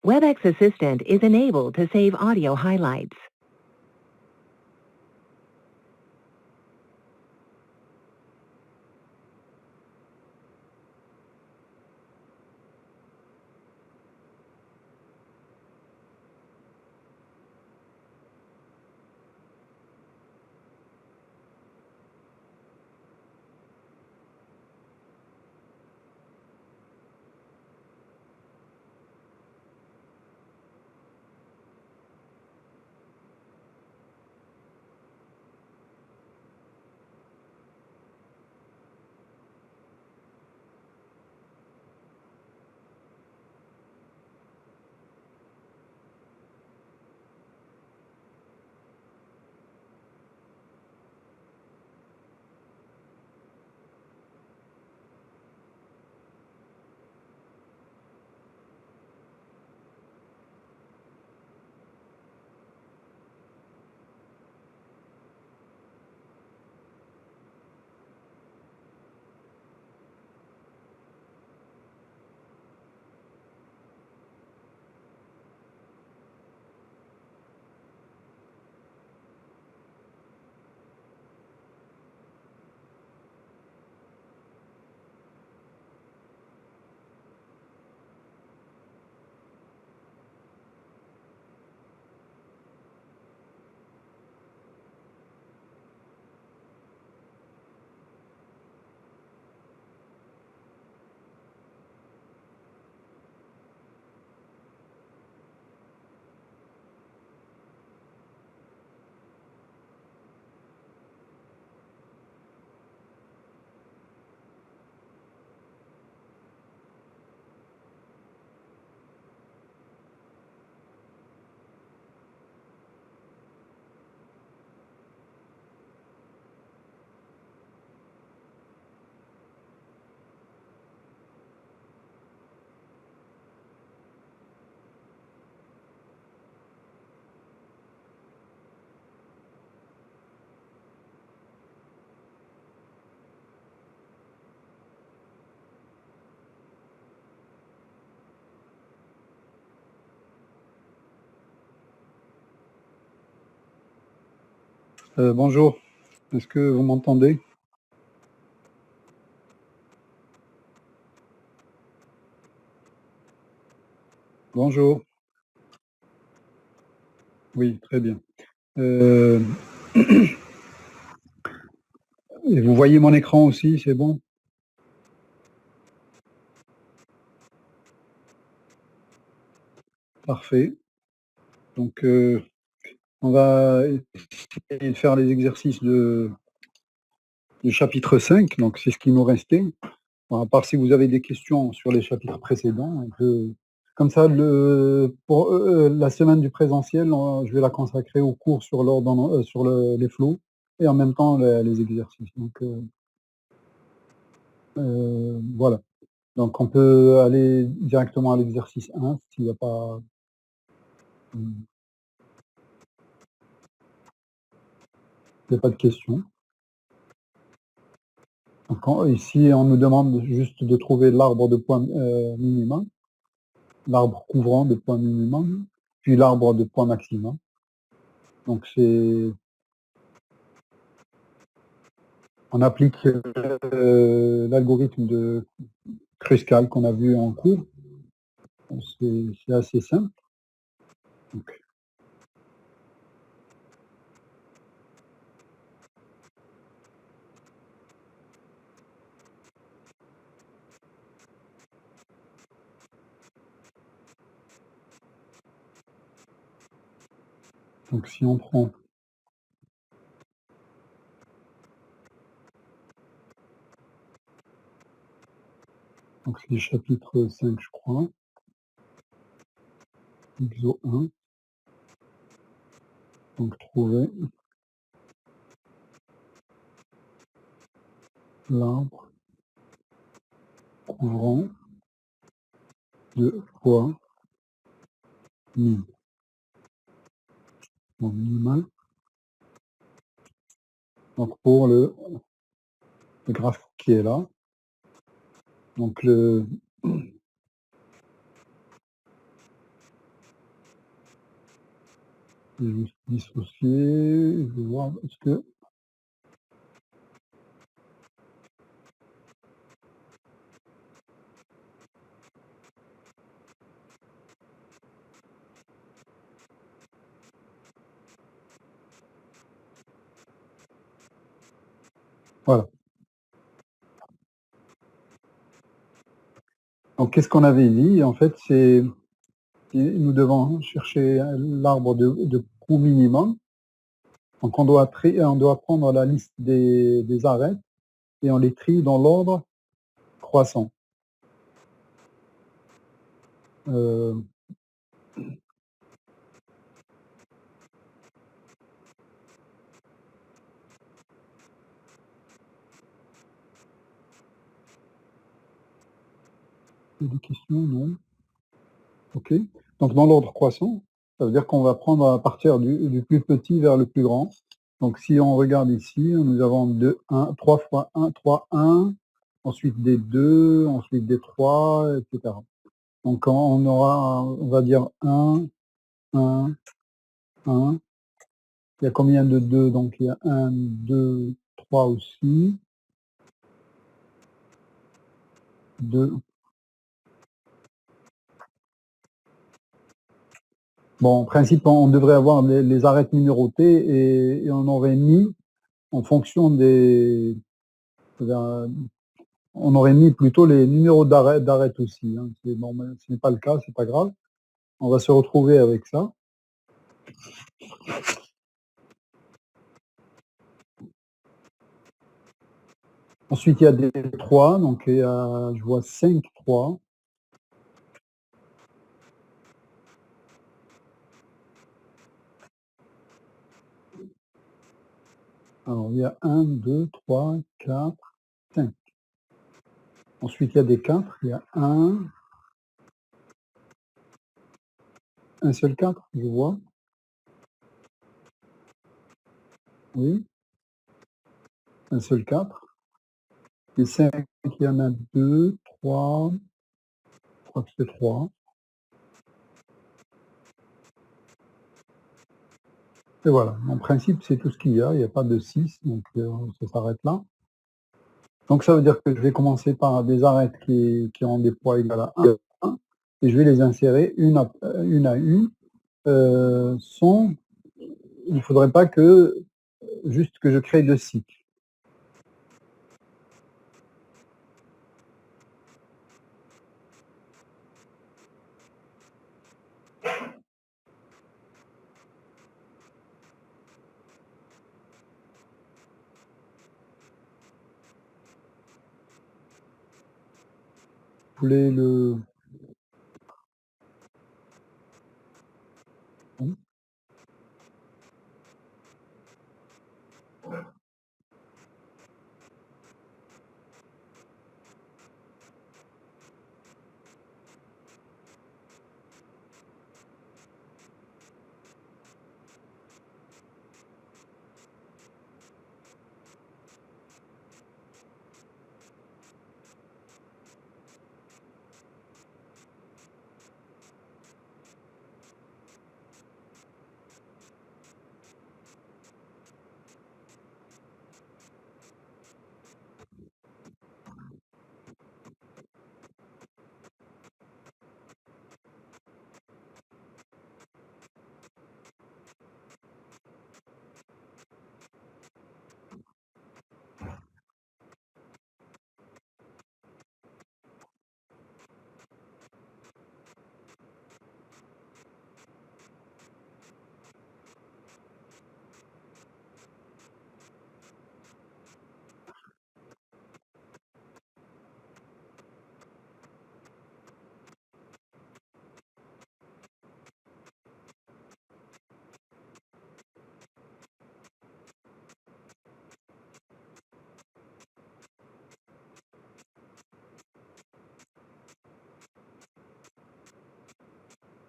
WebEx Assistant is enabled to save audio highlights. Bonjour, est-ce que vous m'entendez? Bonjour. Oui, très bien. Et vous voyez mon écran aussi, c'est bon? Parfait. Donc, on va essayer de faire les exercices du chapitre 5, donc c'est ce qui nous restait. Bon, à part si vous avez des questions sur les chapitres précédents, comme ça, pour la semaine du présentiel, je vais la consacrer au cours sur l'ordre, sur les flots et en même temps les exercices. Donc, voilà. Donc on peut aller directement à l'exercice 1 s'il n'y a pas, il y a pas de questions. Donc ici, on nous demande juste de trouver l'arbre de points minimum, l'arbre couvrant de points minimum, puis l'arbre de points maximum. Donc on applique l'algorithme de Kruskal qu'on a vu en cours. C'est assez simple. Donc si on prend donc c'est le chapitre 5, je crois, exo 1, donc trouver l'arbre couvrant de poids min. Bon, minimal. Donc pour le graphe qui est là, donc Je vais juste dissocier, je vais voir est-ce que voilà. Donc qu'est-ce qu'on avait dit? En fait, c'est nous devons chercher l'arbre de coût minimum. Donc on doit prendre la liste des arêtes et on les trie dans l'ordre croissant. Euh, il y a des questions, non? OK. Donc dans l'ordre croissant, ça veut dire qu'on va prendre à partir du plus petit vers le plus grand. Donc si on regarde ici, nous avons 2, 1, 3 fois 1, 3, 1, ensuite des 2, ensuite des 3, etc. Donc on aura, on va dire 1, 1, 1. Il y a combien de 2? Donc il y a 1, 2, 3 aussi. 2. Bon, en principe, on devrait avoir les arêtes numérotées et on aurait mis en fonction des, on aurait mis plutôt les numéros d'arêtes aussi, hein. Bon, mais ce n'est pas le cas, c'est pas grave. On va se retrouver avec ça. Ensuite, il y a des 3, donc il y a, je vois 5 3. Alors, il y a 1, 2, 3, 4, 5. Ensuite, il y a des 4. Il y a un seul 4, je vois. Oui, un seul 4. Et 5, il y en a 2, 3. Je crois que c'est 3. Et voilà, en principe, c'est tout ce qu'il y a. Il n'y a pas de 6, donc ça s'arrête là. Donc ça veut dire que je vais commencer par des arêtes qui ont des poids égaux à 1, et je vais les insérer une à une, sans, il ne faudrait pas que, juste que je crée 2 cycles. Vous voulez le...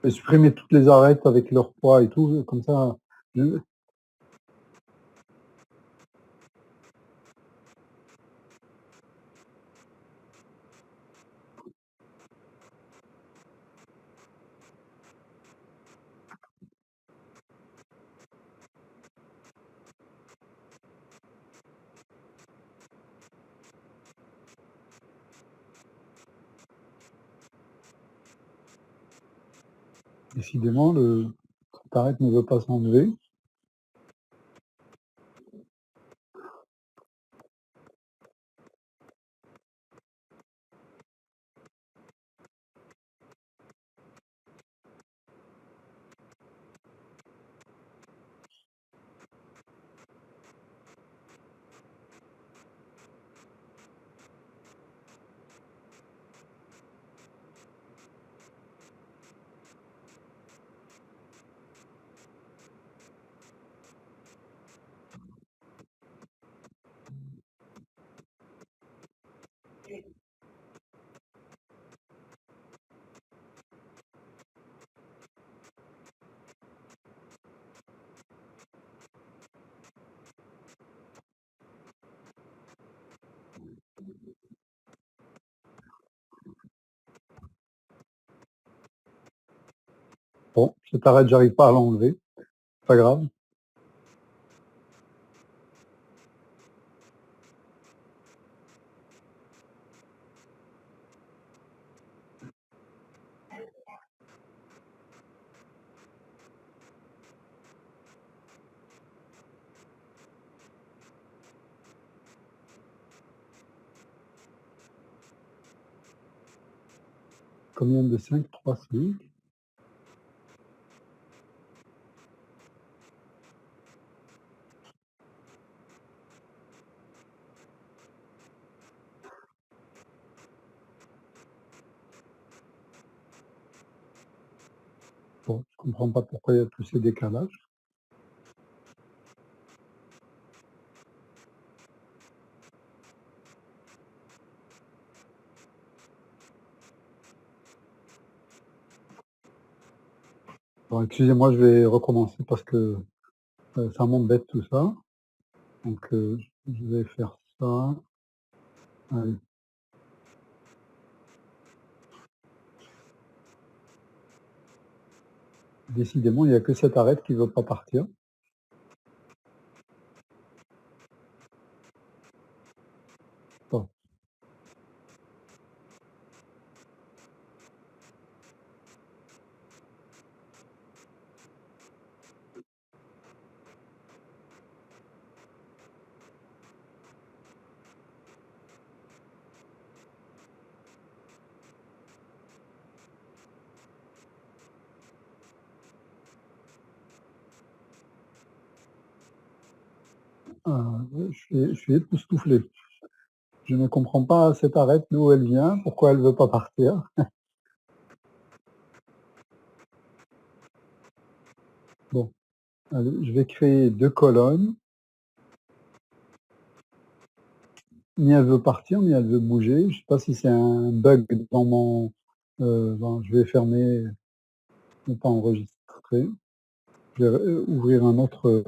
Supprimer toutes les arêtes avec leur poids et tout, comme ça, Décidément, cette arête ne veut pas s'enlever. Bon, cette arête, j'arrive pas à l'enlever. Pas grave. Combien de 5? 3, 5. Bon, je comprends pas pourquoi il y a tous ces décalages. Bon, excusez-moi, je vais recommencer parce que ça m'embête tout ça. Donc, je vais faire ça. Allez. Décidément, il n'y a que cette arête qui ne veut pas partir. Bon. Je suis époustouflé. Je ne comprends pas cette arête, d'où elle vient, pourquoi elle ne veut pas partir. Bon, allez, je vais créer 2 colonnes. Ni elle veut partir, ni elle veut bouger. Je ne sais pas si c'est un bug dans mon... bon, je vais fermer, ne pas enregistrer. Je vais ouvrir un autre...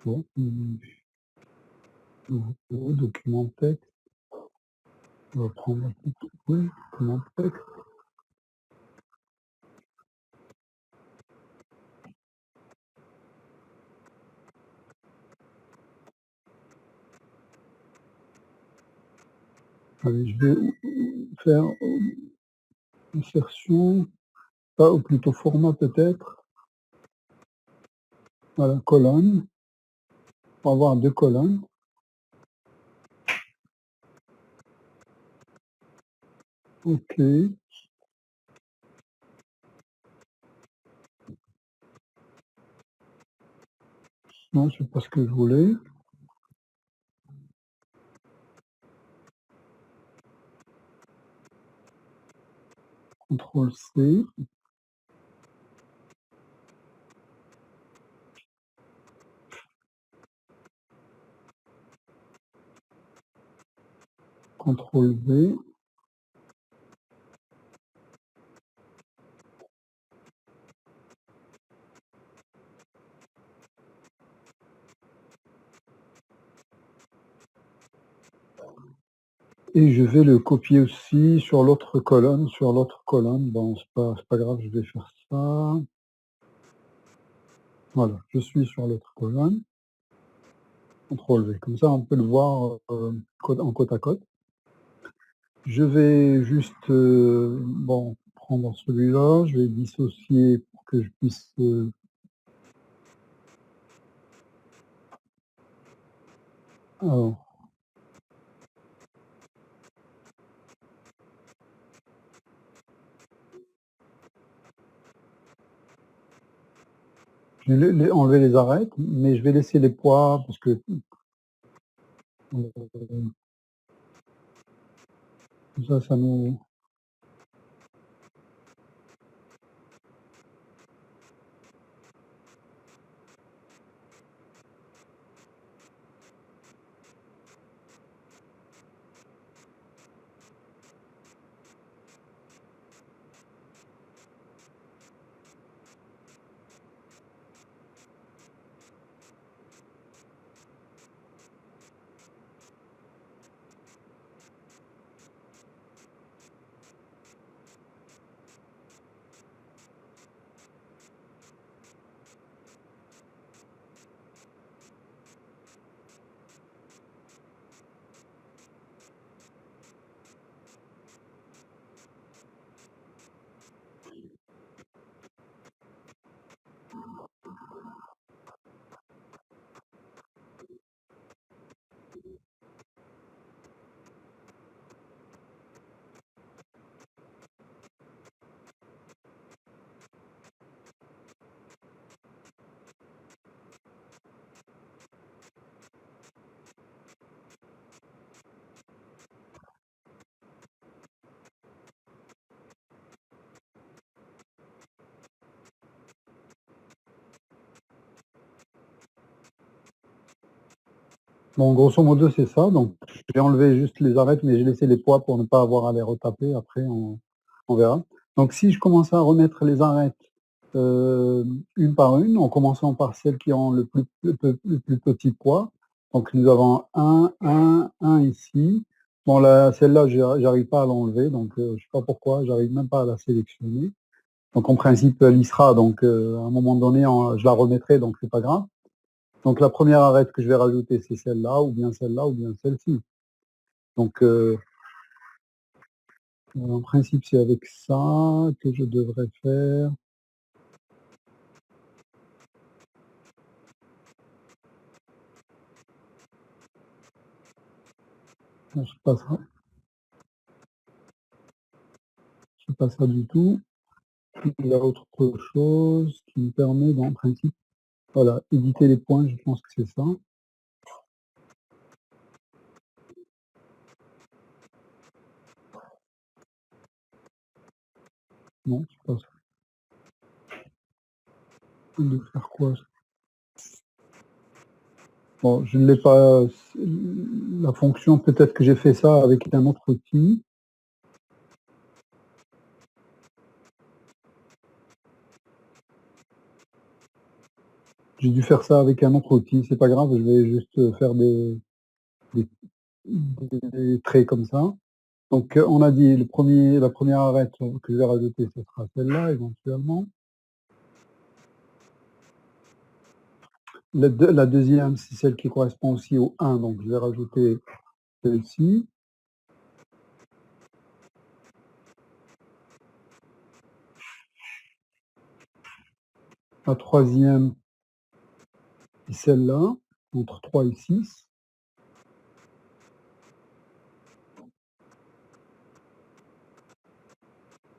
bon, nouveau document texte. On va prendre un petit oui, document texte. Allez, je vais faire insertion, ou plutôt format peut-être. Voilà, colonne. On va avoir 2 colonnes. OK. Non, c'est pas ce que je voulais. CTRL-C. CTRL-V. Et je vais le copier aussi sur l'autre colonne, Bon, c'est pas grave, je vais faire ça. Voilà, je suis sur l'autre colonne. CTRL V. Comme ça, on peut le voir en côte à côte. Je vais juste bon, prendre celui-là, je vais dissocier pour que je puisse... alors, je vais enlever les arêtes, mais je vais laisser les poids parce que ça nous... Bon, grosso modo, c'est ça. Donc, j'ai enlevé juste les arêtes, mais j'ai laissé les poids pour ne pas avoir à les retaper. Après, on verra. Donc, si je commence à remettre les arêtes une par une, en commençant par celles qui ont le plus petit poids. Donc, nous avons un ici. Bon, là, celle-là, j'arrive pas à l'enlever, donc je sais pas pourquoi, j'arrive même pas à la sélectionner. Donc, en principe, elle y sera. Donc, à un moment donné, je la remettrai, donc c'est pas grave. Donc la première arête que je vais rajouter, c'est celle-là, ou bien celle-là, ou bien celle-ci. Donc en principe, c'est avec ça que je devrais faire. Non, c'est pas ça. C'est pas ça du tout. Il y a autre chose qui me permet, en principe, voilà, éditer les points, je pense que c'est ça. Non, c'est pas ça. De faire quoi? Bon, je ne l'ai pas. La fonction, peut-être que j'ai fait ça avec un autre outil. J'ai dû faire ça avec un autre outil, c'est pas grave, je vais juste faire des, des traits comme ça. Donc, on a dit la première arête que je vais rajouter, ce sera celle-là éventuellement. La deuxième, c'est celle qui correspond aussi au 1, donc je vais rajouter celle-ci. La troisième, c'est celle-là, entre 3 et 6.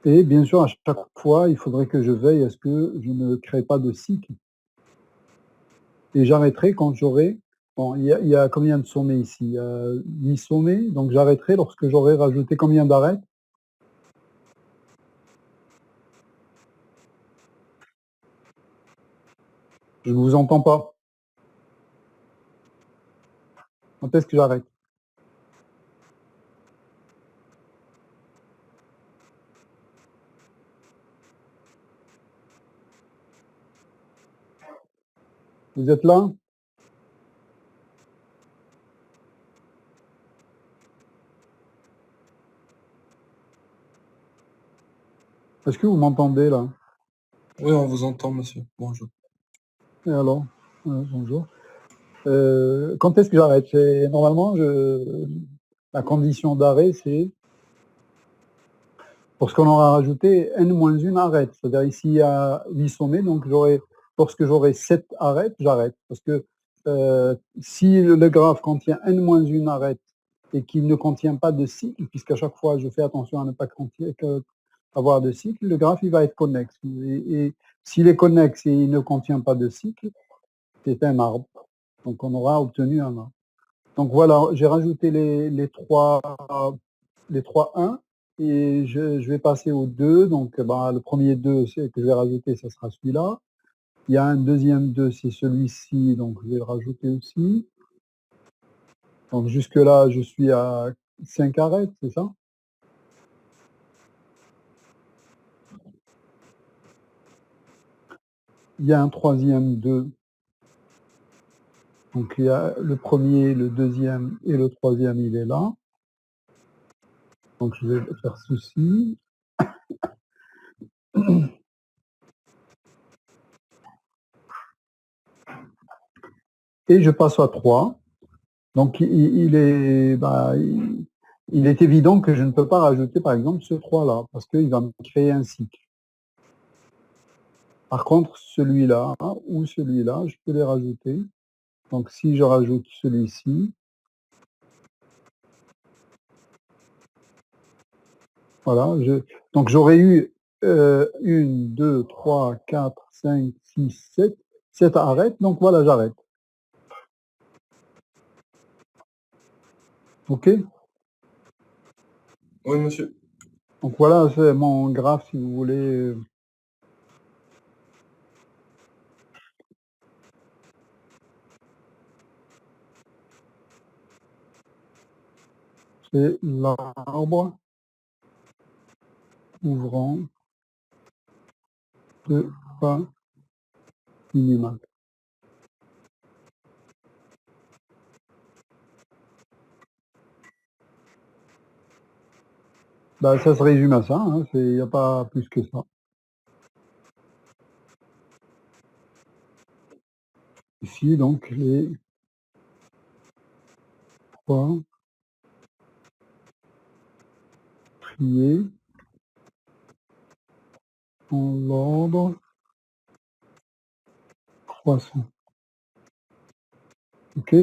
Et bien sûr, à chaque fois, il faudrait que je veille à ce que je ne crée pas de cycle. Et j'arrêterai quand j'aurai... Bon, il y a combien de sommets ici? Il y a 8 sommets, donc j'arrêterai lorsque j'aurai rajouté combien d'arêtes? Je ne vous entends pas. Quand est-ce que j'arrête? Vous êtes là? Est-ce que vous m'entendez là? Oui, on vous entend, monsieur. Bonjour. Et alors? Bonjour. Quand est-ce que j'arrête? Normalement, la condition d'arrêt, c'est lorsqu'on aura rajouté n-1 arrête. C'est-à-dire ici, il y a 8 sommets, donc lorsque j'aurai 7 arêtes, j'arrête. Parce que si le graphe contient n-1 arête et qu'il ne contient pas de cycle, puisqu'à chaque fois je fais attention à ne pas avoir de cycle, le graphe il va être connexe. Et s'il est connexe et il ne contient pas de cycle, c'est un arbre. Donc on aura obtenu un arbre. Donc voilà, j'ai rajouté les trois 1 et je vais passer aux 2. Donc le premier 2 que je vais rajouter, ce sera celui-là. Il y a un deuxième 2, c'est celui-ci, donc je vais le rajouter aussi. Donc jusque-là, je suis à 5 arêtes, c'est ça? Il y a un troisième 2. Donc il y a le premier, le deuxième et le troisième, il est là. Donc je vais faire ceci. Et je passe à 3. Donc il est évident que je ne peux pas rajouter par exemple ce 3-là, parce qu'il va me créer un cycle. Par contre, celui-là ou celui-là, je peux les rajouter. Donc si je rajoute celui-ci, voilà, donc j'aurais eu 1, 2, 3, 4, 5, 6, 7. 7 arêtes, donc voilà, j'arrête. OK? Oui, monsieur. Donc voilà, c'est mon graphe, si vous voulez. C'est l'arbre ouvrant de pas minimal. Ça se résume à ça, hein, il n'y a pas plus que ça. Ici, donc, les 3 triés en l'ordre croissant. OK?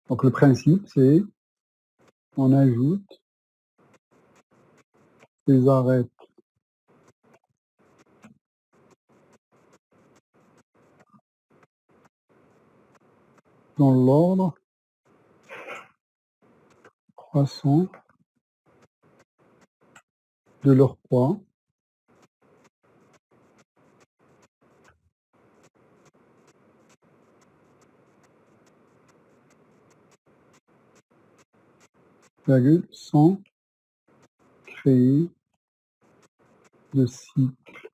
Donc, le principe, c'est on ajoute les arêtes dans l'ordre croissant de leur poids sans créer de cycle.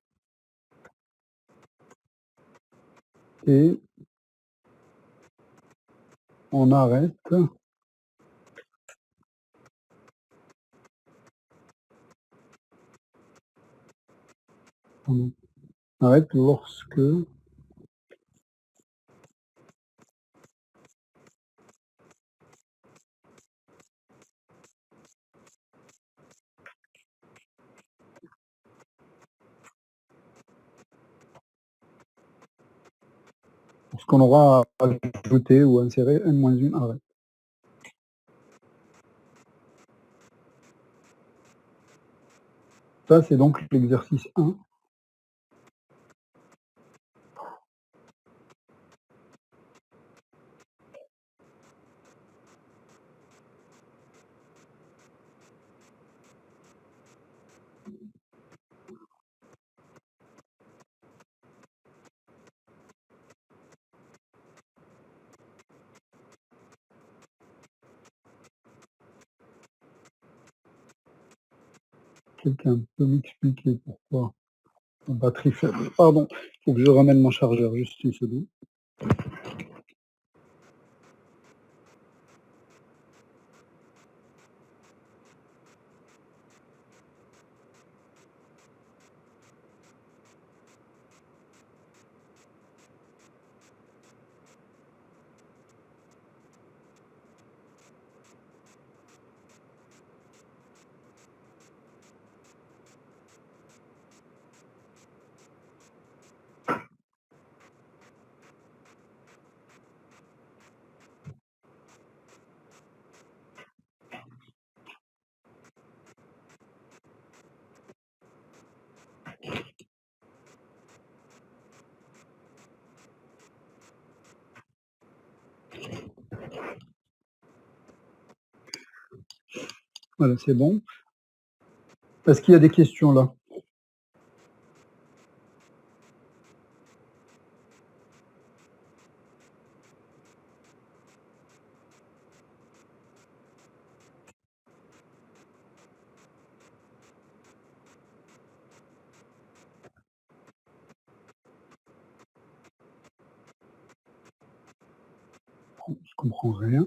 Et on arrête lorsque lorsqu'on aura ajouté ou inséré n-1 arrête. Ça, c'est donc l'exercice 1. Quelqu'un peut m'expliquer pourquoi la batterie faible? Pardon, il faut que je ramène mon chargeur, juste une seconde. Voilà, c'est bon. Est-ce qu'il y a des questions là? Je comprends rien.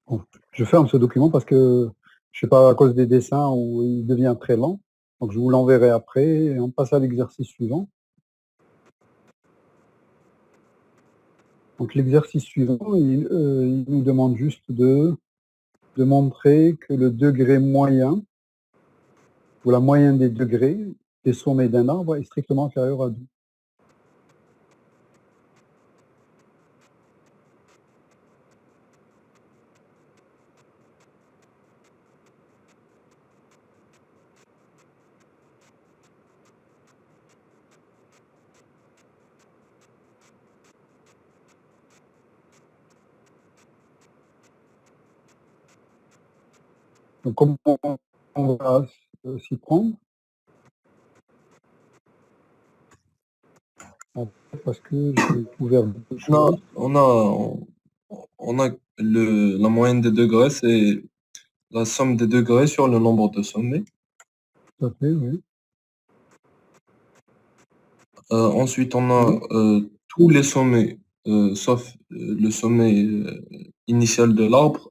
Bon, je ferme ce document parce que, je sais pas, à cause des dessins où il devient très lent. Donc je vous l'enverrai après et on passe à l'exercice suivant. Donc l'exercice suivant, il nous demande juste de montrer que le degré moyen, ou la moyenne des degrés des sommets d'un arbre est strictement inférieur à 2. Donc comment on va s'y prendre? En fait, parce que j'ai ouvert beaucoup de On a, choses. on a, on a la moyenne des degrés, c'est la somme des degrés sur le nombre de sommets. Tout à fait, oui. Ensuite, on a Oui. tous les sommets, sauf le sommet initial de l'arbre,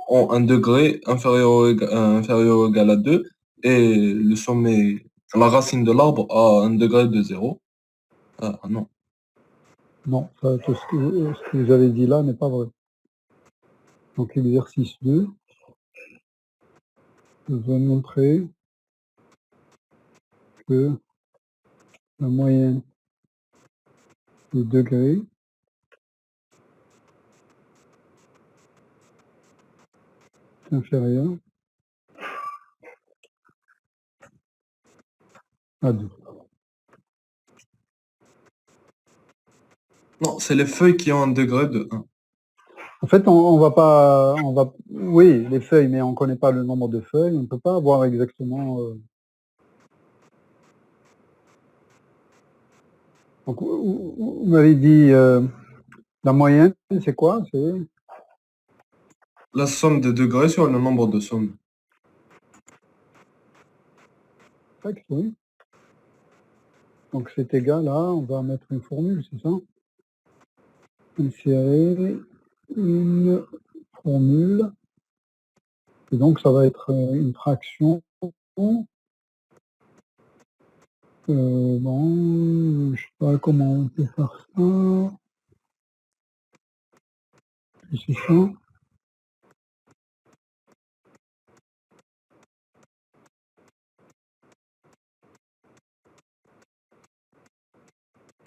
ont un degré inférieur ou égal à 2, et le sommet, la racine de l'arbre a un degré de 0. Ah non. Non, ça, tout ce que vous avez dit là n'est pas vrai. Donc exercice 2, je vais montrer que la moyenne des degrés est inférieure à 2. Non, c'est les feuilles qui ont un degré de 1. En fait, on va pas, oui, les feuilles, mais on ne connaît pas le nombre de feuilles, on ne peut pas avoir exactement. Donc, vous m'avez dit la moyenne, c'est quoi? C'est La somme des degrés sur le nombre de sommets. tac, oui. Donc c'est égal à, on va mettre une formule, c'est ça? Insérer une formule. Et donc ça va être une fraction. Bon, je sais pas comment on peut faire ça. C'est ça.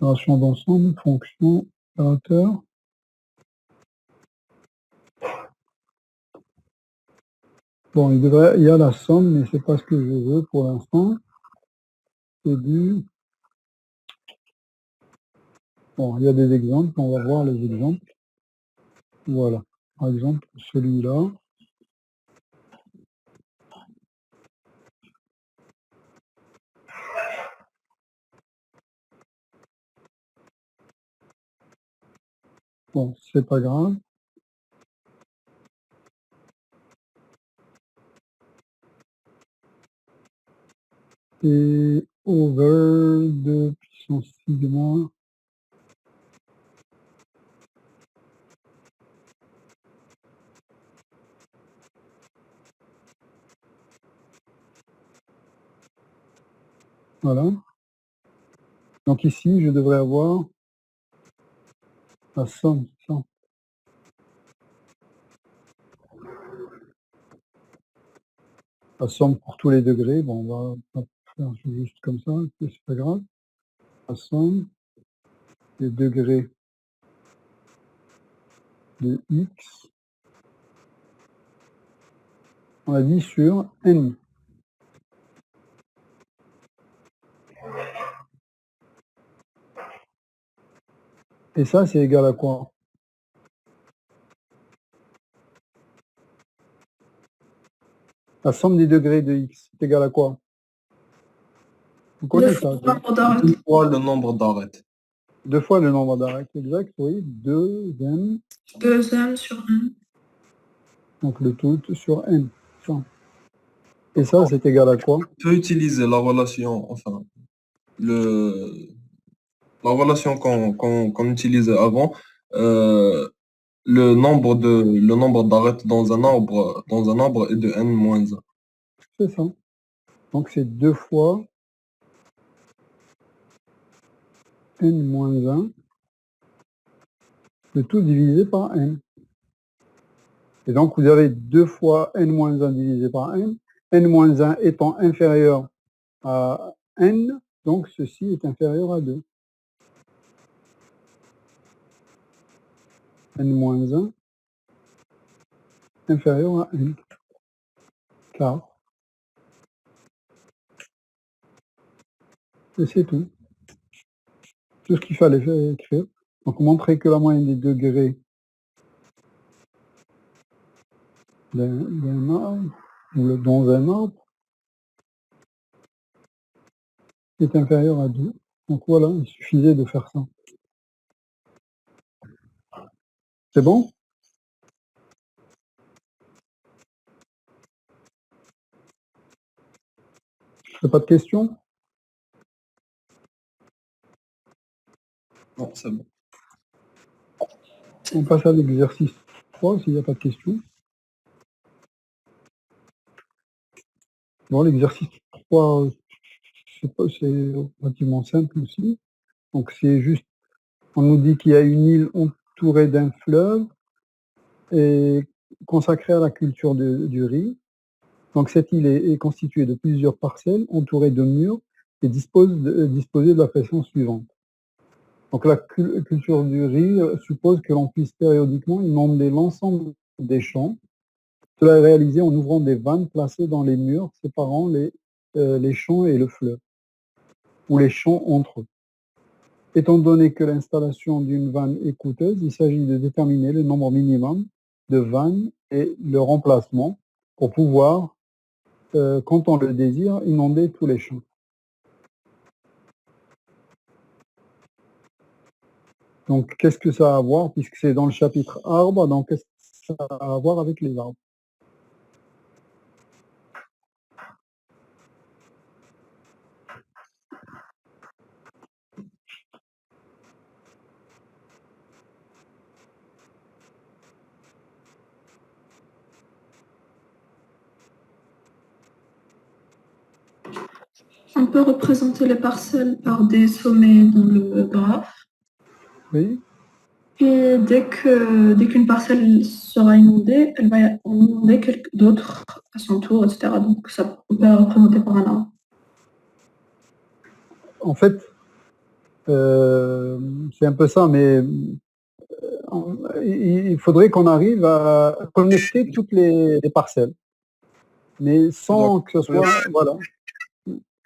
Opération d'ensemble, fonction, opérateur. Bon, il y a la somme, mais c'est pas ce que je veux pour l'instant. C'est du... Bon, il y a des exemples, on va voir les exemples. Voilà, par exemple, celui-là. Bon, c'est pas grave. Et over de puissance sigma. Voilà. Donc ici, je devrais avoir la somme. La somme pour tous les degrés. Bon, on va faire juste comme ça, c'est pas grave. La somme des degrés de x, on a dit sur n. Et ça, c'est égal à quoi? La somme des degrés de x, c'est égal à quoi? Vous connaissez ça? Deux fois le nombre d'arêtes. 2 fois le nombre d'arêtes, exact, oui. 2m. 2m sur n. Donc le tout sur n. Ça. Et ça, c'est égal à quoi? On peut utiliser la relation, enfin, la relation qu'on utilisait avant, le nombre d'arêtes dans un arbre est de n-1. C'est ça. Donc c'est 2 fois n-1, le tout divisé par n. Et donc vous avez 2 fois n-1 divisé par n, n-1 étant inférieur à n, donc ceci est inférieur à 2. n-1 inférieur à n, car. Et c'est tout. Tout ce qu'il fallait faire, écrire. Donc montrer que la moyenne des degrés d'un arbre, ou dans un arbre, est inférieur à 2. Donc voilà, il suffisait de faire ça. C'est bon? Pas de questions? Non, c'est bon. On passe à l'exercice 3 s'il n'y a pas de questions. Bon, l'exercice 3, c'est relativement simple aussi. Donc c'est juste, on nous dit qu'il y a une île entourée d'un fleuve et consacrée à la culture du riz. Donc cette île est constituée de plusieurs parcelles entourées de murs et disposées de la façon suivante. Donc la culture du riz suppose que l'on puisse périodiquement inonder l'ensemble des champs. Cela est réalisé en ouvrant des vannes placées dans les murs séparant les champs et le fleuve, ou les champs entre eux. Étant donné que l'installation d'une vanne est coûteuse, il s'agit de déterminer le nombre minimum de vannes et le remplacement pour pouvoir, quand on le désire, inonder tous les champs. Donc, qu'est-ce que ça a à voir, puisque c'est dans le chapitre arbres, donc qu'est-ce que ça a à voir avec les arbres? On peut représenter les parcelles par des sommets dans le graphe. Oui. Et dès qu'une parcelle sera inondée, elle va inonder d'autres à son tour, etc. Donc ça peut être représenté par un arbre. En fait, C'est un peu ça, mais il faudrait qu'on arrive à connecter toutes les parcelles, mais sans que ce soit... Voilà.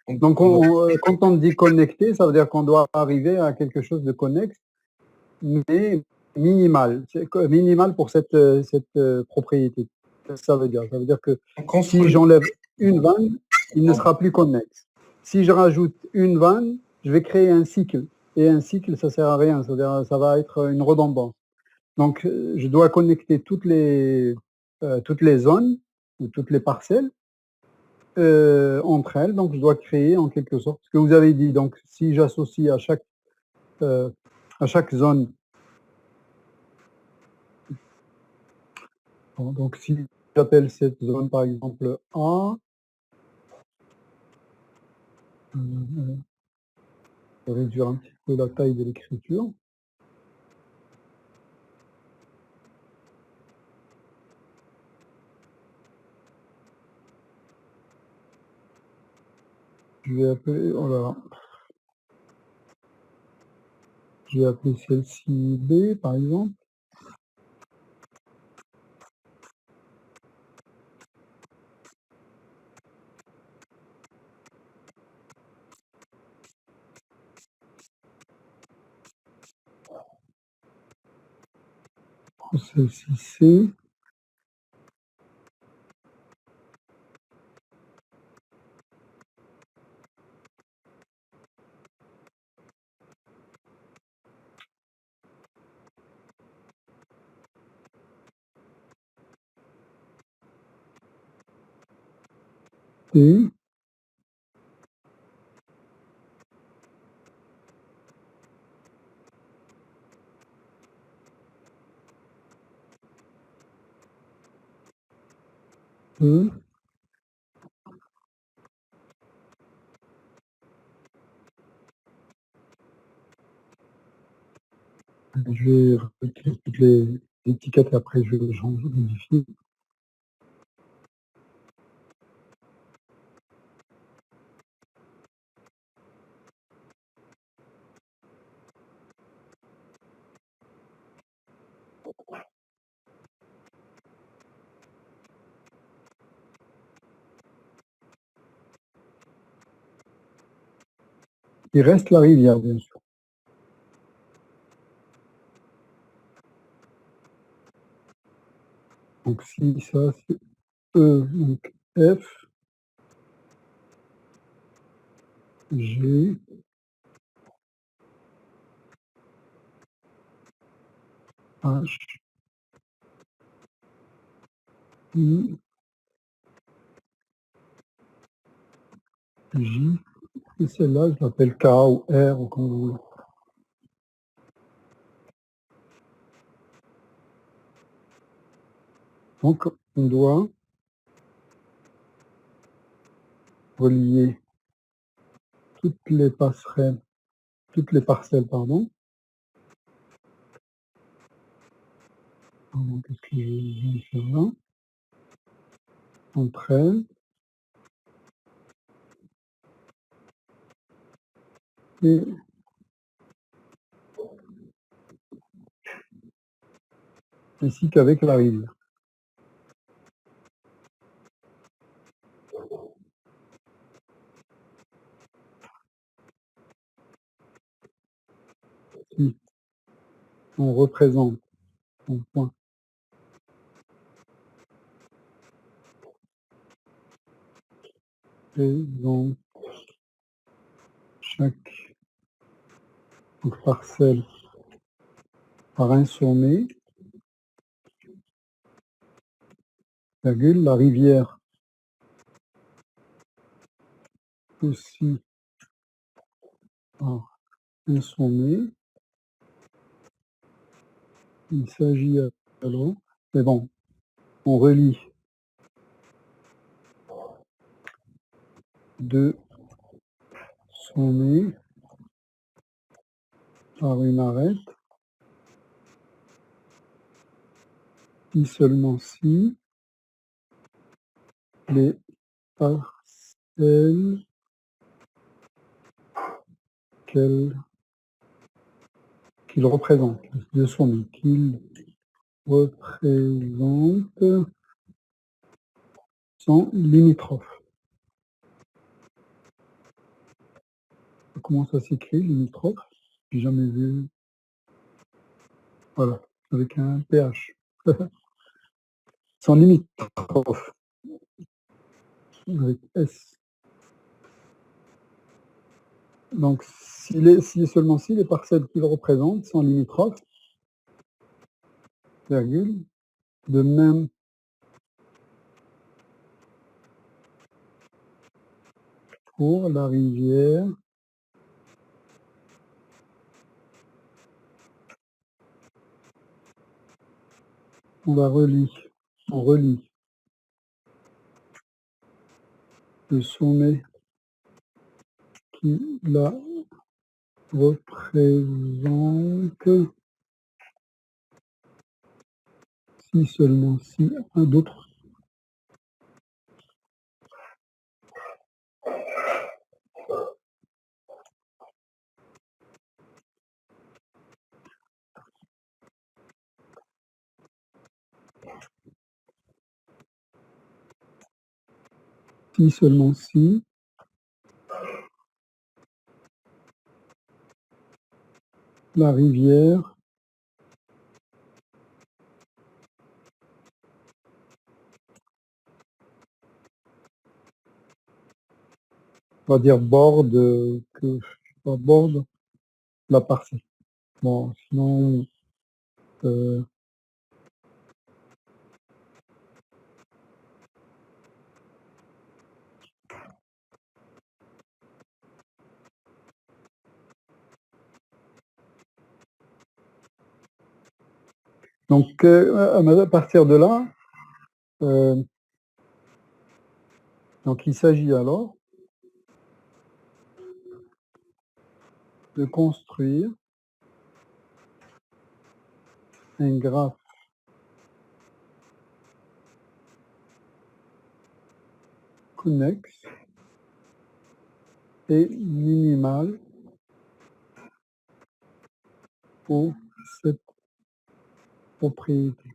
Donc, quand on dit connecter, ça veut dire qu'on doit arriver à quelque chose de connexe, mais minimal. C'est minimal pour cette propriété. Ça veut dire que si j'enlève une vanne, il ne sera plus connexe. Si je rajoute une vanne, je vais créer un cycle. Et un cycle, ça sert à rien. C'est-à-dire, ça va être une redondance. Donc, je dois connecter toutes les zones ou toutes les parcelles entre elles. Donc, je dois créer en quelque sorte ce que vous avez dit. Donc, si j'associe à chaque zone, bon, donc si j'appelle cette zone par exemple A, je vais réduire un petit peu la taille de l'écriture. Je vais appeler, oh là là. Je vais appeler celle-ci B par exemple. Celle-ci C. D. E. Je vais retirer toutes les étiquettes et après je vais les changer, modifier. Il reste la rivière, bien sûr. Donc si ça c'est E, donc F, G, H, I, J, et celle-là, je l'appelle K ou R, ou comme vous voulez. Donc, on doit relier toutes les passerelles, toutes les parcelles, pardon. Qu'est-ce que je viens de faire là? Entre elles. Et ainsi qu'avec la rivière. Si on représente un point et dans chaque parcelle par un sommet, virgule, la rivière aussi par un sommet. Il s'agit alors, mais bon, on relie deux sommets par une arête, si seulement si les parcelles qu'elles qu'il représente, le sommet qu'il représente sont limitrophes. Comment ça s'écrit, limitrophe? J'ai jamais vu. Voilà, avec un PH. Sont limitrophes. Avec S. Donc, si seulement si les parcelles qu'ils représentent sont limitrophes, virgule, de même pour la rivière on relie le sommet qui la représente si seulement si un d'autre si seulement si la rivière on va dire borde borde la parcelle. Bon, sinon donc à partir de là, donc il s'agit alors de construire un graphe connexe et minimal pour cette propriété.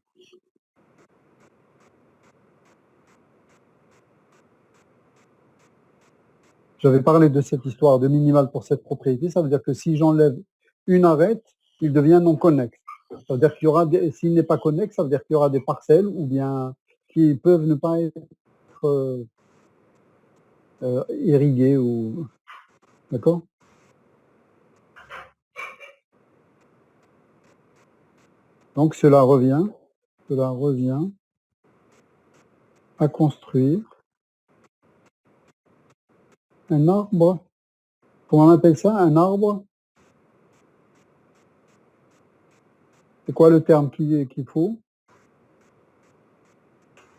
J'avais parlé de cette histoire de minimal pour cette propriété, ça veut dire que si j'enlève une arête, il devient non connexe. Ça veut dire qu'il y aura s'il n'est pas connexe, ça veut dire qu'il y aura des parcelles ou bien qui peuvent ne pas être irriguées ou d'accord. Donc cela revient à construire un arbre. Comment on appelle ça? Un arbre? C'est quoi le terme qu'il faut?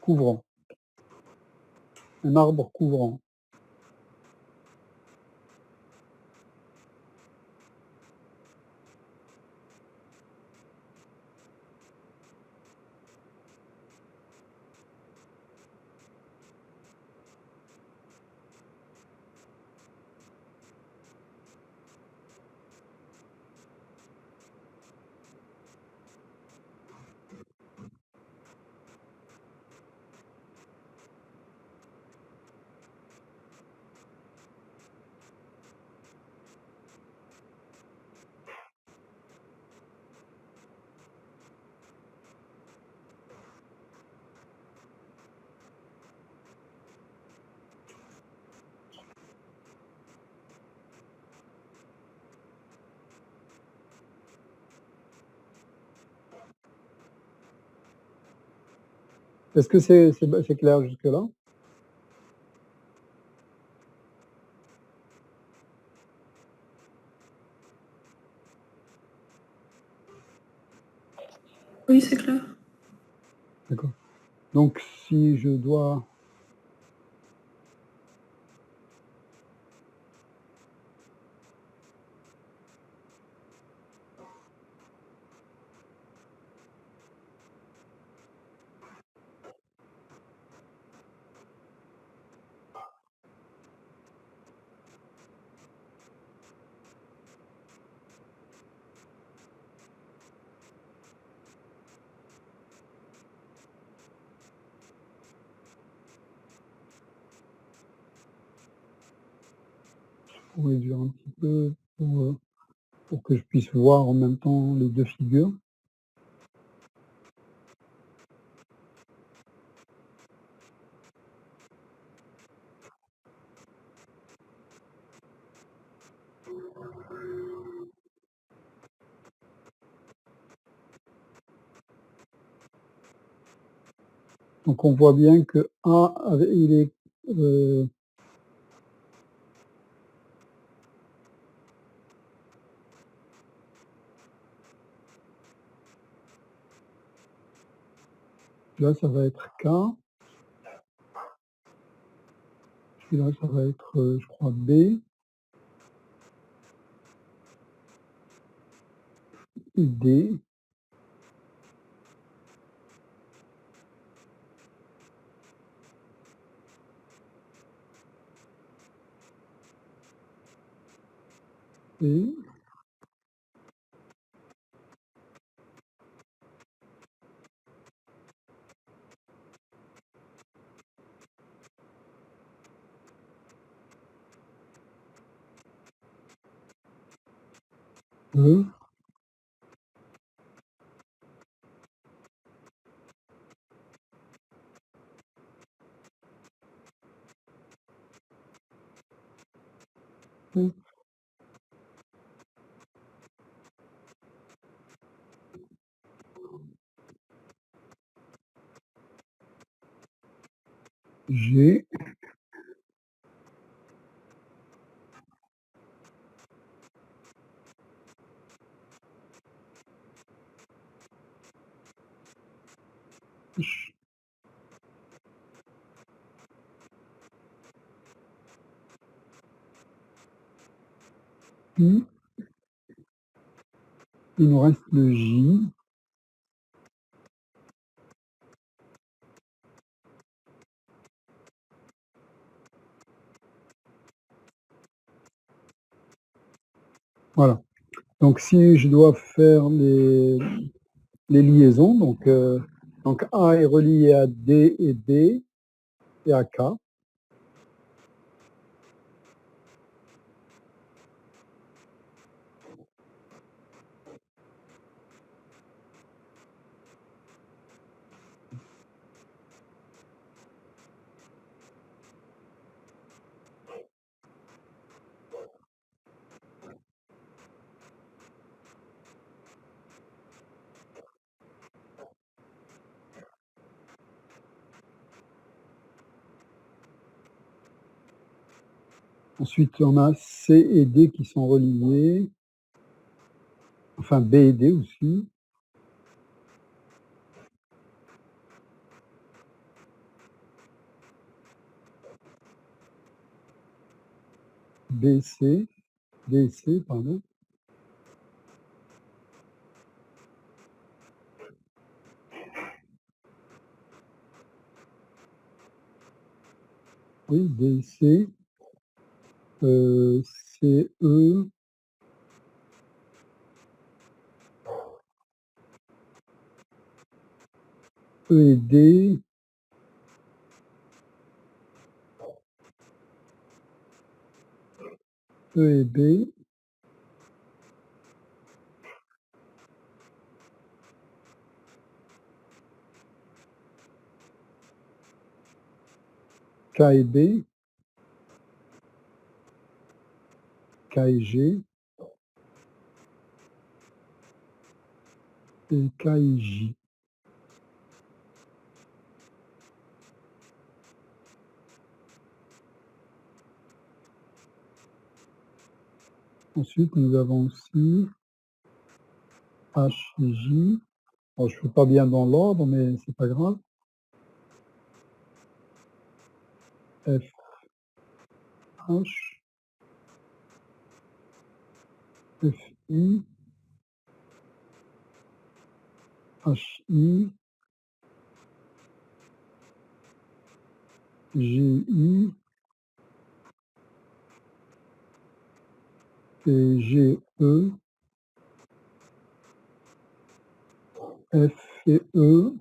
Couvrant. Un arbre couvrant. Est-ce que c'est clair jusque-là? Oui, c'est clair. D'accord. Donc si je dois pour réduire un petit peu, pour que je puisse voir en même temps les 2 figures. Donc on voit bien que A ave il est, là ça va être K. Et là ça va être, je crois B. Et D. Et E. F. G. H. I. Il nous reste le J. Voilà. Donc si je dois faire les liaisons, donc A est relié à D et B et à K. Ensuite, on a C et D qui sont reliés, enfin B et D aussi. B, C, D et C, pardon. Oui, D et C, C, E, E et D, E et B, K et B, K et G, et K et J. Ensuite, nous avons aussi H et J. Bon, je ne fais pas bien dans l'ordre, mais c'est pas grave. F, H, F, I, H, I, G, I, et G, E, F et E,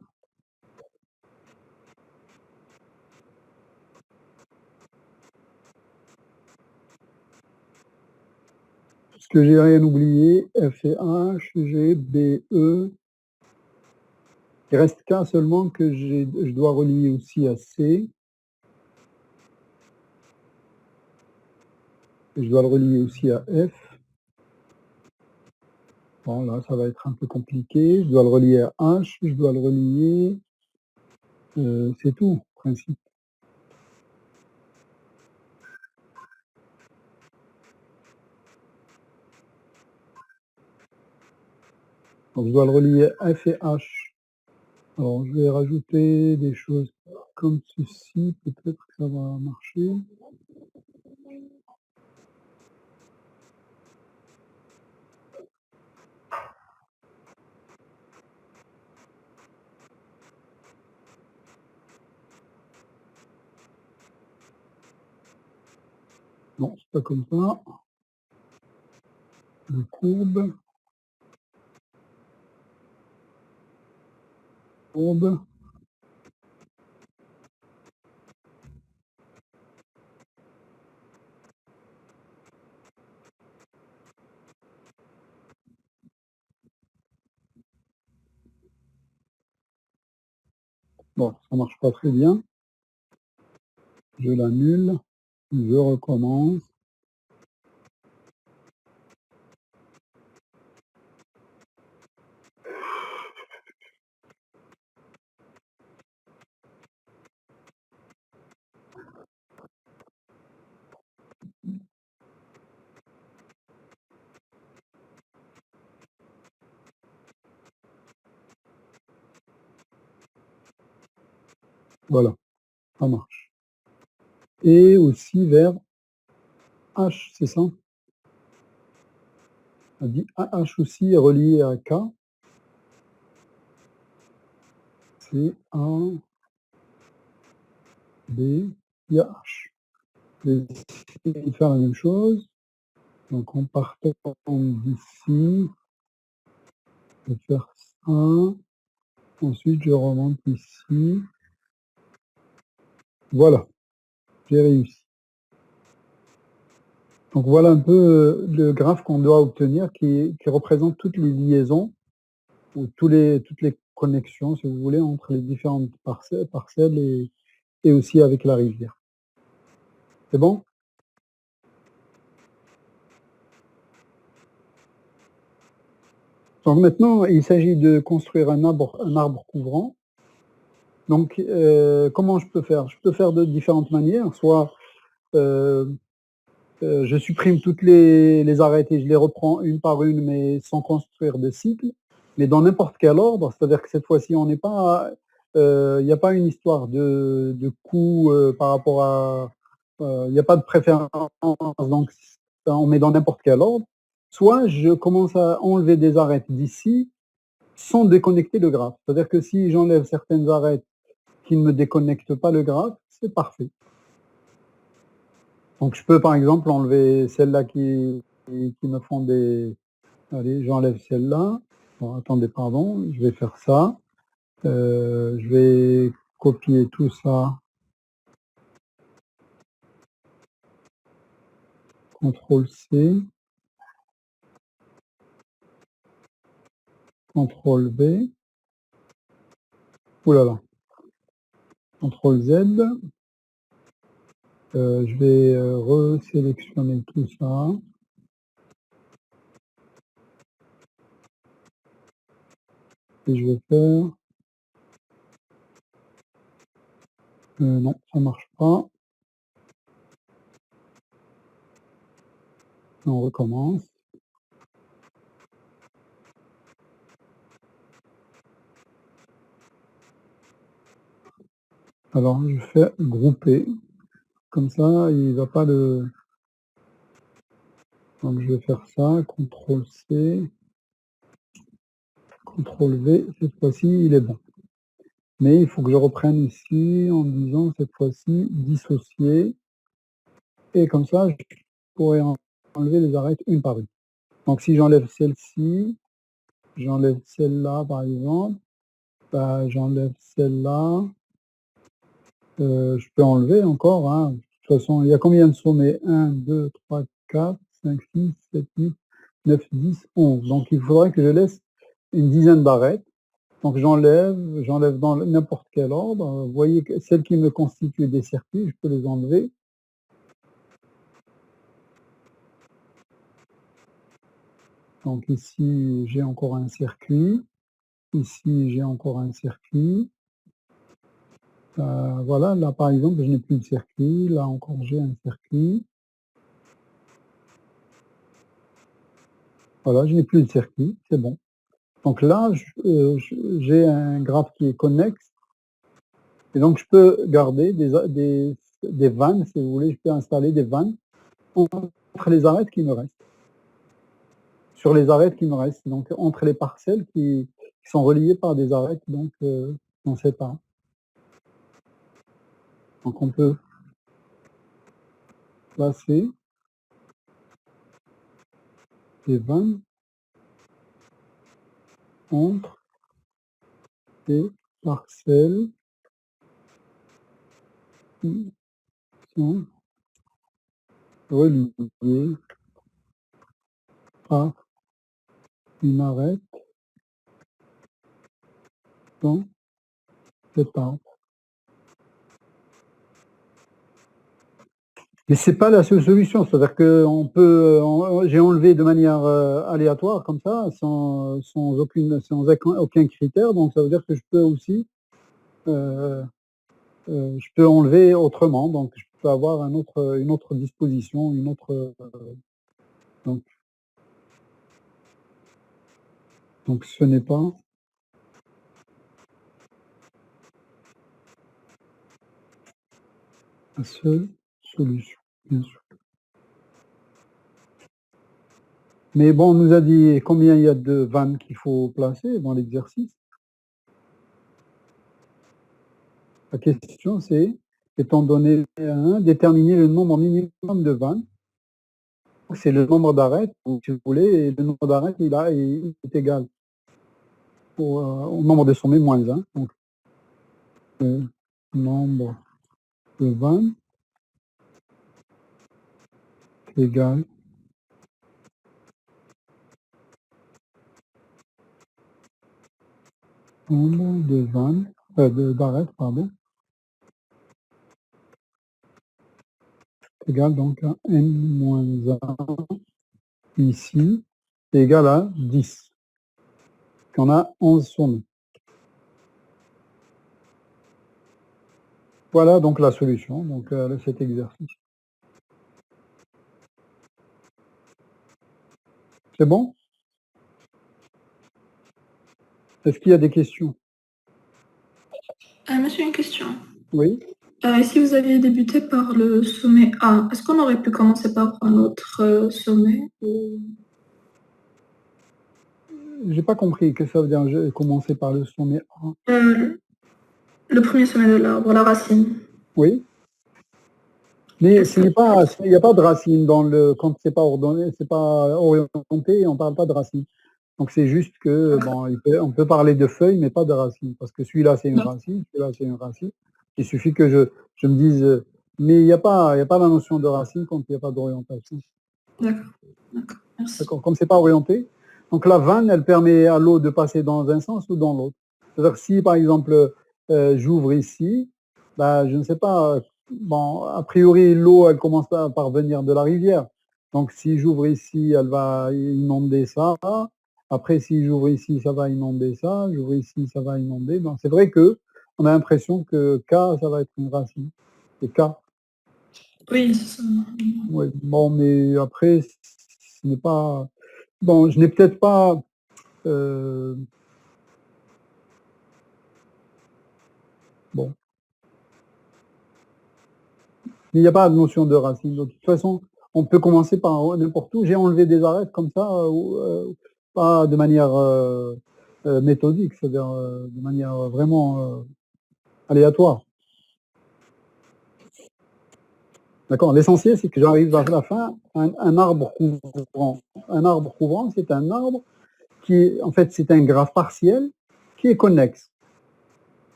Est-ce que j'ai rien oublié? F et H, G, B, E. Il reste K seulement que je dois relier aussi à C. Et je dois le relier aussi à F. Bon, là, ça va être un peu compliqué. Je dois le relier à H, je dois le relier... c'est tout, en principe. Donc, je dois le relier à F et H. Alors, je vais rajouter des choses comme ceci. Peut-être que ça va marcher. Non, c'est pas comme ça. De courbe. Courbe. Bon, ça marche pas très bien. Je l'annule. Je recommence. Voilà, ça marche. Et aussi vers H, c'est ça? On dit AH aussi est relié à K. C'est A, B, il y a H. Je vais essayer de faire la même chose. Donc en partant d'ici, je vais faire ça. Ensuite, je remonte ici. Voilà, j'ai réussi. Donc voilà un peu le graphe qu'on doit obtenir qui représente toutes les liaisons ou toutes les connexions, si vous voulez, entre les différentes parcelles et aussi avec la rivière. C'est bon? Donc maintenant, il s'agit de construire un arbre couvrant. Donc, comment je peux faire? Je peux faire de différentes manières, soit je supprime toutes les arêtes et je les reprends une par une, mais sans construire de cycle, mais dans n'importe quel ordre, c'est-à-dire que cette fois-ci, on n'est pas, il n'y a pas une histoire de coût par rapport à, il n'y a pas de préférence, donc on met dans n'importe quel ordre. Soit je commence à enlever des arêtes d'ici sans déconnecter le graphe. C'est-à-dire que si j'enlève certaines arêtes qui ne me déconnectent pas le graphe, c'est parfait. Donc je peux par exemple enlever celles-là qui me font des... Allez, j'enlève celle-là. Bon, attendez, pardon, je vais faire ça. Je vais copier tout ça. CTRL-C. CTRL-V. Ouh là là. CTRL-Z. Je vais resélectionner tout ça. Et je vais faire... non, ça marche pas. On recommence. Alors, je fais grouper. Comme ça, il va pas le... Donc, je vais faire ça. CTRL-C. CTRL-V. Cette fois-ci, il est bon. Mais il faut que je reprenne ici en disant cette fois-ci dissocier. Et comme ça, je pourrais enlever les arêtes une par une. Donc, si j'enlève celle-ci, j'enlève celle-là, par exemple, bah, j'enlève celle-là. Je peux enlever encore. Hein. De toute façon, il y a combien de sommets? 1, 2, 3, 4, 5, 6, 7, 8. 9, 10, 11. Donc il faudrait que je laisse une dizaine d'arêtes. Donc j'enlève dans n'importe quel ordre. Vous voyez que celles qui me constituent des circuits, je peux les enlever. Donc ici, j'ai encore un circuit. Ici, j'ai encore un circuit. Voilà, là par exemple, je n'ai plus de circuit. Là encore, j'ai un circuit. Voilà, je n'ai plus de circuit, c'est bon. Donc là, j'ai un graphe qui est connexe. Et donc, je peux garder des vannes, si vous voulez, je peux installer des vannes entre les arêtes qui me restent. Sur les arêtes qui me restent, donc entre les parcelles qui sont reliées par des arêtes, donc on ne sait pas. Donc on peut placer des vannes entre les parcelles qui sont reliées par une arête dans cet arbre. Mais c'est pas la seule solution, c'est-à-dire que j'ai enlevé de manière aléatoire comme ça, sans aucun critère, donc ça veut dire que je peux aussi, je peux enlever autrement, donc je peux avoir une autre disposition, donc ce n'est pas la seule solution, bien sûr. Mais bon, on nous a dit combien il y a de vannes qu'il faut placer dans l'exercice. La question c'est, étant donné 1, déterminer le nombre minimum de vannes. C'est le nombre d'arêtes, si vous voulez, et le nombre d'arêtes il est égal au nombre de sommets moins 1. Donc, le nombre de vannes égal nombre de vannes, d'arêtes, pardon, égal donc à n-1 ici, est égal à 10. On a 11 sommets. Voilà donc la solution donc, de cet exercice. C'est bon? Est-ce qu'il y a des questions? Monsieur, une question. Oui? Si vous aviez débuté par le sommet A, est-ce qu'on aurait pu commencer par un autre sommet ou... J'ai pas compris, qu'est-ce que ça veut dire commencer par le sommet A? Le premier sommet de l'arbre, la racine. Oui? Mais il n'y a pas de racine quand c'est pas ordonné, c'est pas orienté, on parle pas de racine. Donc c'est juste que bon, on peut parler de feuilles, mais pas de racine, parce que celui-là c'est une racine, celui-là c'est une racine. Il suffit que je me dise, mais il n'y a pas la notion de racine quand il n'y a pas d'orientation. D'accord, merci. D'accord, comme c'est pas orienté. Donc la vanne, elle permet à l'eau de passer dans un sens ou dans l'autre. C'est-à-dire que si par exemple j'ouvre ici, bah, je ne sais pas, bon, a priori l'eau elle commence par venir de la rivière. Donc si j'ouvre ici, elle va inonder ça. Après si j'ouvre ici, ça va inonder ça. J'ouvre ici, ça va inonder. Donc c'est vrai que on a l'impression que K, ça va être une racine. Et K. Oui, c'est ça. Oui, bon, mais après, ce n'est pas... Bon, je n'ai peut-être pas... Bon. Mais il n'y a pas de notion de racine. Donc, de toute façon, on peut commencer par n'importe où. J'ai enlevé des arêtes comme ça, pas de manière méthodique, c'est-à-dire de manière vraiment aléatoire. D'accord. L'essentiel, c'est que j'arrive à la fin, un arbre couvrant. Un arbre couvrant, c'est un arbre qui est, en fait, c'est un graphe partiel qui est connexe.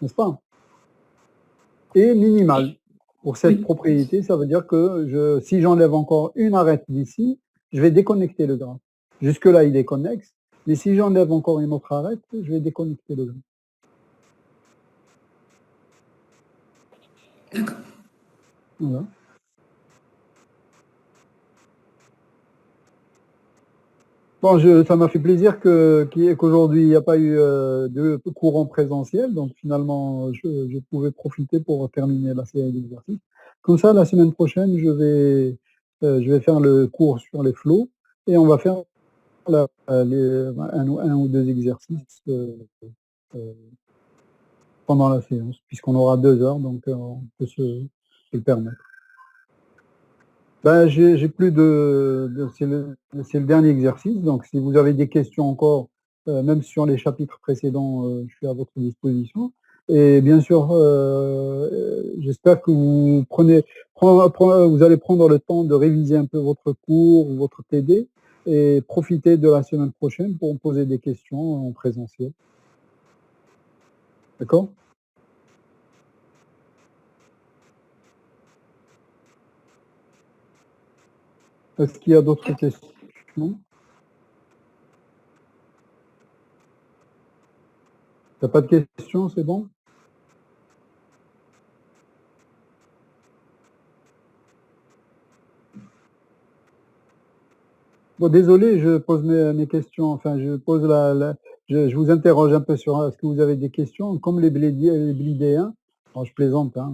N'est-ce pas? Et minimal. Pour cette propriété, ça veut dire que si j'enlève encore une arête d'ici, je vais déconnecter le graphe. Jusque-là, il est connexe. Mais si j'enlève encore une autre arête, je vais déconnecter le grille. D'accord. Voilà. Bon, ça m'a fait plaisir qu'aujourd'hui, il n'y a pas eu de cours en présentiel. Donc, finalement, je pouvais profiter pour terminer la série d'exercices. Comme ça, la semaine prochaine, je vais faire le cours sur les flots et on va faire un ou deux exercices euh, pendant la séance, puisqu'on aura 2 heures, donc on peut se le permettre. Ben, j'ai plus c'est le dernier exercice, donc si vous avez des questions encore, même sur les chapitres précédents, je suis à votre disposition. Et bien sûr, j'espère que vous allez prendre le temps de réviser un peu votre cours, votre TD, et profiter de la semaine prochaine pour me poser des questions en présentiel. D'accord? Est-ce qu'il y a d'autres questions? T'as pas de questions, c'est bon? Bon, désolé, je pose mes questions, enfin, je pose je vous interroge un peu sur est-ce que vous avez des questions, comme les blidéens, alors je plaisante, hein,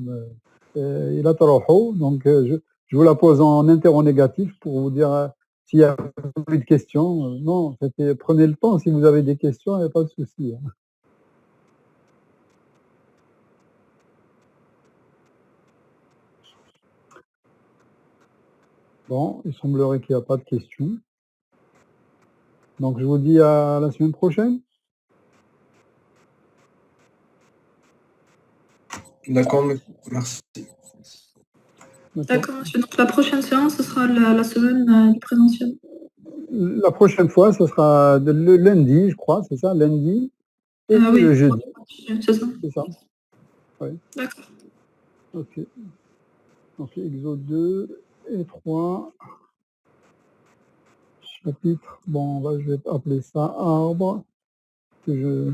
il a toroho, donc je vous la pose en interrogatif pour vous dire s'il y a plus de questions. Non, prenez le temps, si vous avez des questions, il n'y a pas de souci. Hein. Bon, il semblerait qu'il n'y a pas de questions. Donc, je vous dis à la semaine prochaine. D'accord, merci. D'accord, monsieur. Donc la prochaine séance, ce sera la semaine du présentiel. La prochaine fois, ce sera le lundi, je crois, c'est ça, lundi et Ah oui, le jeudi, c'est ça. c'est ça. Oui, D'accord. ok. Donc, exo 2 et 3, chapitre, bon, là, je vais appeler ça arbre, que je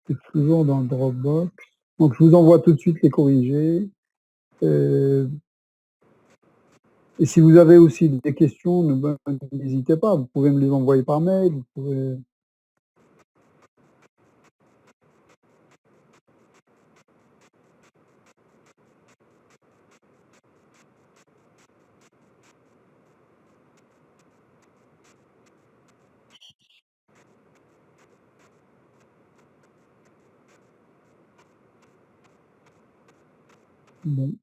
suis toujours dans le Dropbox. Donc, je vous envoie tout de suite les corrigés. Et si vous avez aussi des questions, n'hésitez pas, vous pouvez me les envoyer par mail, vous pouvez... Bon.